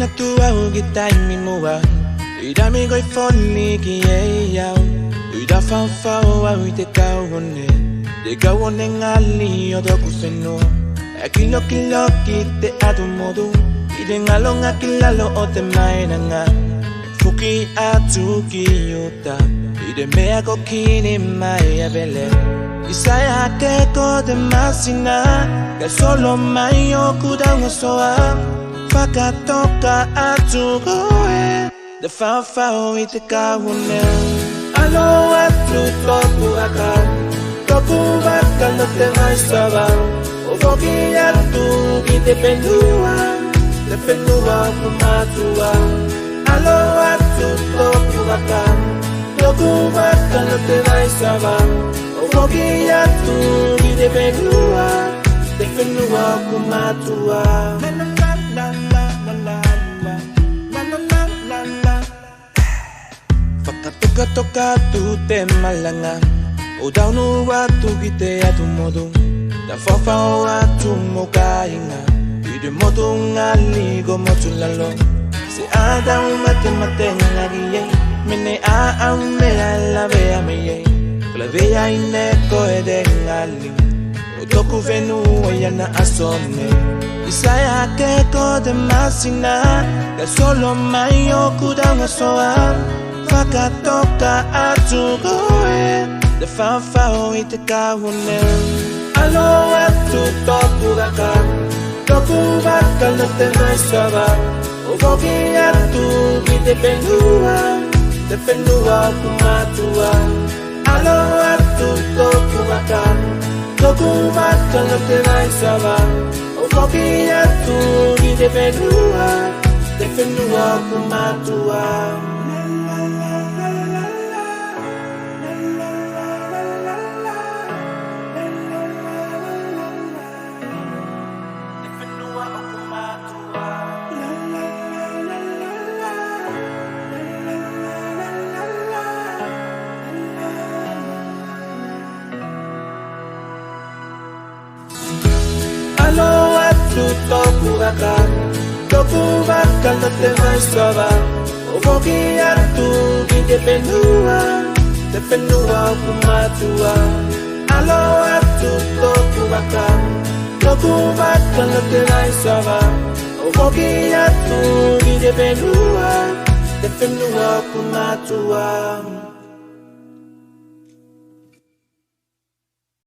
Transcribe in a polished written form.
na tua ugita mi mua. Ida mi goi foni ki e yao. Ida fa fa o au te kauone. De kauone ngali o doku seno. Akilo kilo ki te atu modu. Ide ngalonga kilalo o te maina nga. Fuki atu ki yuta. Ide mea ko kini mai abele. Isaya ke ko de masina. Que solo mai o kuda ngosoa. Faka toka atu goe. De fa fa o ite kauone. Alo atu toku aka. Toku aka no te mai saba. O foki atu ki te pendua. Te pendua kumatua. Alo atu toku aka. Toku aka no te mai saba. O foki atu ki te pendua. Te pendua kumatua. Toka tu te malanga. O daunu watu kite atu modu. Da fafa o atu moka inga. Ide modu ngali go motu lalo. Se ada umate mate ngagiye. Mene a me la vea me ye. La vea ine ko ede ngali. O toku venu ya na asome. Isaya ke ko de masina. Que solo mai o kuda ngasoa. Faka toka atu goe. De fa fa o ite kauone. Alo atu toku aka. Toku aka no te mai saba. O foki atu ki te pendua. Te pendua kumatua. Alo atu toku aka. Toku aka no te mai saba. O foki atu ki te pendua. Te pendua kumatua. Alo atu toku aka. Toku aka no te mai saba. O foki atu ki te pendua. Te pendua kumatua. Alo atu toku aka. Toku aka no te mai saba. O foki atu ki te pendua. Te pendua kumatua.